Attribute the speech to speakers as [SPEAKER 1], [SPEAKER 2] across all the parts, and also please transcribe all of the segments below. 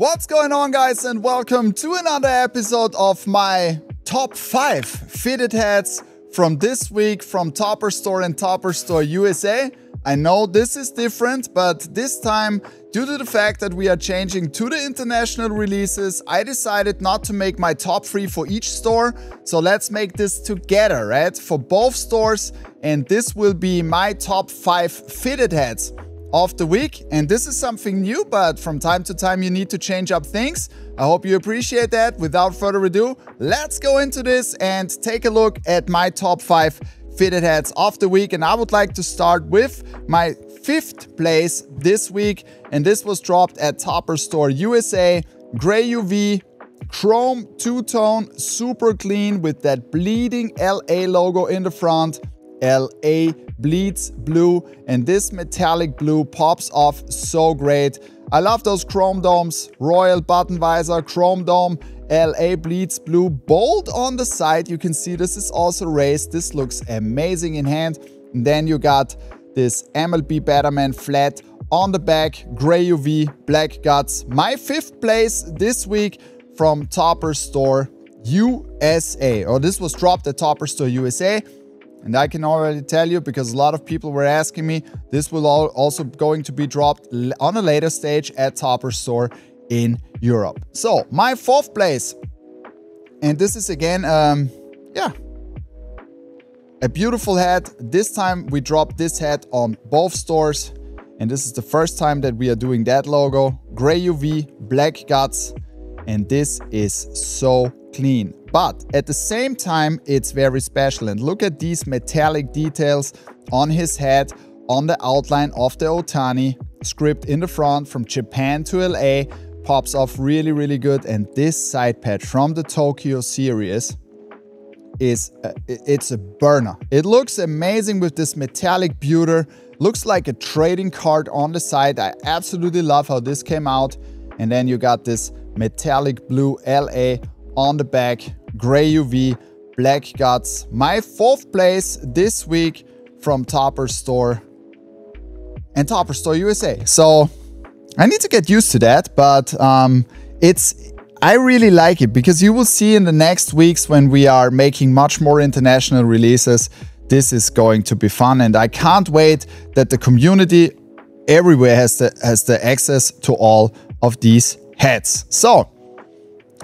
[SPEAKER 1] What's going on, guys, and welcome to another episode of my top 5 fitted hats from this week from Topperzstore and Topperzstore USA. I know this is different, but this time, due to the fact that we are changing to the international releases, I decided not to make my top 3 for each store. So let's make this together, right? For both stores, and this will be my top 5 fitted hats of the week. And this is something new, but from time to time you need to change up things. I hope you appreciate that. Without further ado, let's go into this and take a look at my top 5 fitted hats of the week. And I would like to start with my 5th place this week, and this was dropped at Topperzstore USA. Gray UV, chrome two-tone, super clean with that bleeding LA logo in the front. LA bleeds blue, and this metallic blue pops off so great. I love those chrome domes, royal button visor, chrome dome, LA bleeds blue, bold on the side. You can see this is also raised. This looks amazing in hand. And then you got this MLB Batterman flat on the back, gray UV, black guts. My 5th place this week from Topperzstore USA. Oh, this was dropped at Topperzstore USA. And I can already tell you, because a lot of people were asking me, this will also going to be dropped on a later stage at Topperzstore in Europe. So my 4th place, and this is again, a beautiful hat. This time we dropped this hat on both stores, and this is the first time that we are doing that logo. Gray UV, black guts, and this is so clean. But at the same time, it's very special. And look at these metallic details on his head, on the outline of the Otani script in the front from Japan to LA. Pops off really, really good. And this side patch from the Tokyo series is it's a burner. It looks amazing with this metallic pewter. Looks like a trading card on the side. I absolutely love how this came out. And then you got this metallic blue LA on the back, gray UV, black guts. My 4th place this week from Topperzstore and Topperzstore USA. So I need to get used to that, but I really like it, because you will see in the next weeks when we are making much more international releases, this is going to be fun. And I can't wait that the community everywhere has the access to all of these hats. So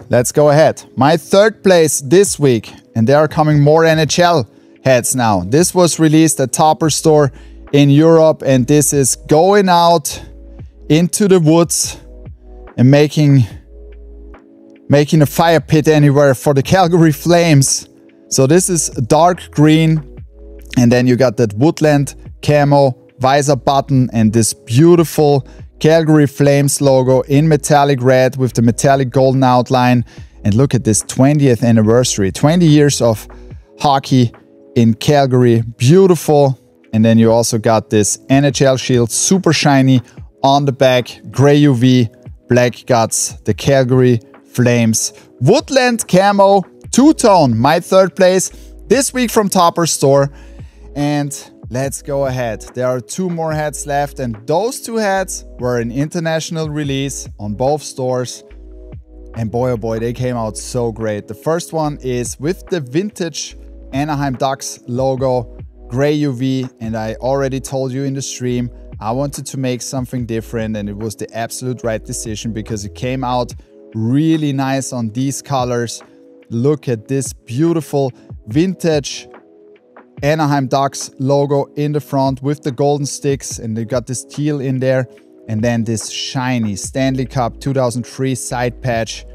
[SPEAKER 1] let's go ahead. My 3rd place this week, and there are coming more NHL hats now. This was released at Topperzstore in Europe, and this is going out into the woods and making a fire pit anywhere for the Calgary Flames. So this is dark green, and then you got that woodland camo visor button and this beautiful Calgary Flames logo in metallic red with the metallic golden outline. And look at this 20th anniversary, 20 years of hockey in Calgary, beautiful. And then you also got this NHL shield, super shiny on the back, gray UV, black guts, the Calgary Flames, woodland camo, two-tone, my 3rd place this week from Topperzstore. And let's go ahead. There are 2 more hats left, and those 2 hats were an international release on both stores. And boy, oh boy, they came out so great. The first one is with the vintage Anaheim Ducks logo, gray UV. And I already told you in the stream, I wanted to make something different, and it was the absolute right decision because it came out really nice on these colors. Look at this beautiful vintage Anaheim Ducks logo in the front with the golden sticks, and they got this teal in there, and then this shiny Stanley Cup 2003 side patch,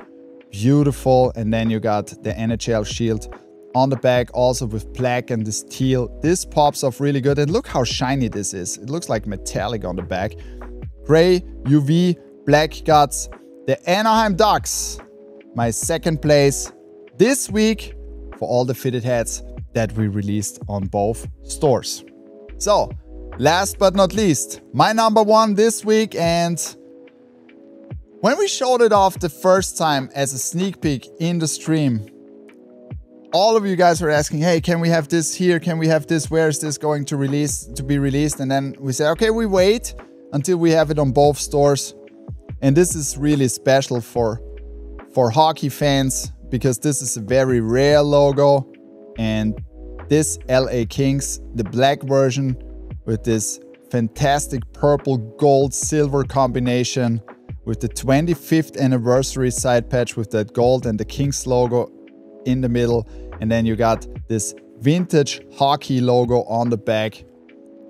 [SPEAKER 1] beautiful. And then you got the NHL shield on the back, also with black and this teal. This pops off really good, and look how shiny this is. It looks like metallic on the back. Gray UV, black guts, the Anaheim Ducks, my 2nd place this week for all the fitted hats that we released on both stores. So last but not least, my number 1 this week. And when we showed it off the first time as a sneak peek in the stream, all of you guys were asking, hey, can we have this here? Can we have this? Where is this going to be released? And then we said, okay, we wait until we have it on both stores. And this is really special for hockey fans because this is a very rare logo. And this LA Kings, the black version with this fantastic purple, gold, silver combination with the 25th anniversary side patch with that gold and the Kings logo in the middle. And then you got this vintage hockey logo on the back.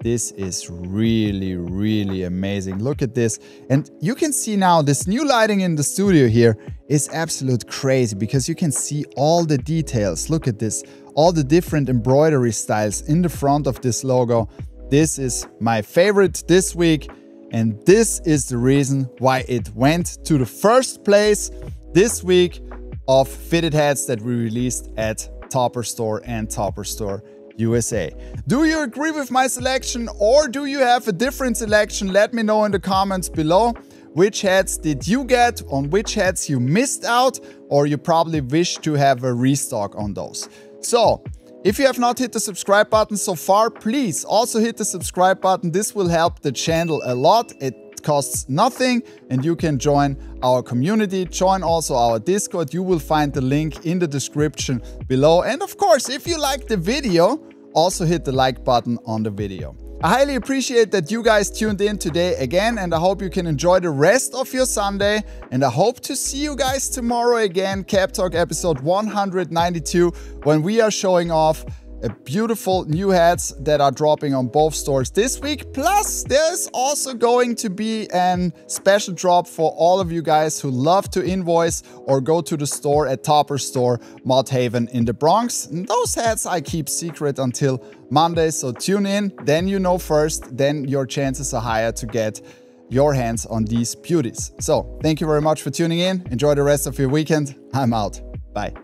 [SPEAKER 1] This is really, really amazing. Look at this. And you can see now this new lighting in the studio here is absolute crazy because you can see all the details. Look at this. All the different embroidery styles in the front of this logo. This is my favorite this week. And this is the reason why it went to the first place this week of fitted hats that we released at Topperzstore and Topperzstore USA. Do you agree with my selection or do you have a different selection? Let me know in the comments below. Which hats did you get? On which hats you missed out? Or you probably wish to have a restock on those. So, if you have not hit the subscribe button so far, please also hit the subscribe button. This will help the channel a lot. It costs nothing and you can join our community. Join also our Discord. You will find the link in the description below. And of course, if you liked the video, also hit the like button on the video. I highly appreciate that you guys tuned in today again, and I hope you can enjoy the rest of your Sunday. And I hope to see you guys tomorrow again, Cap Talk episode 192, when we are showing off a beautiful new hats that are dropping on both stores this week. Plus, there's also going to be a special drop for all of you guys who love to invoice or go to the store at Topperzstore, Mott Haven in the Bronx. And those hats I keep secret until Monday, so tune in, then you know first, then your chances are higher to get your hands on these beauties. So, thank you very much for tuning in. Enjoy the rest of your weekend. I'm out. Bye.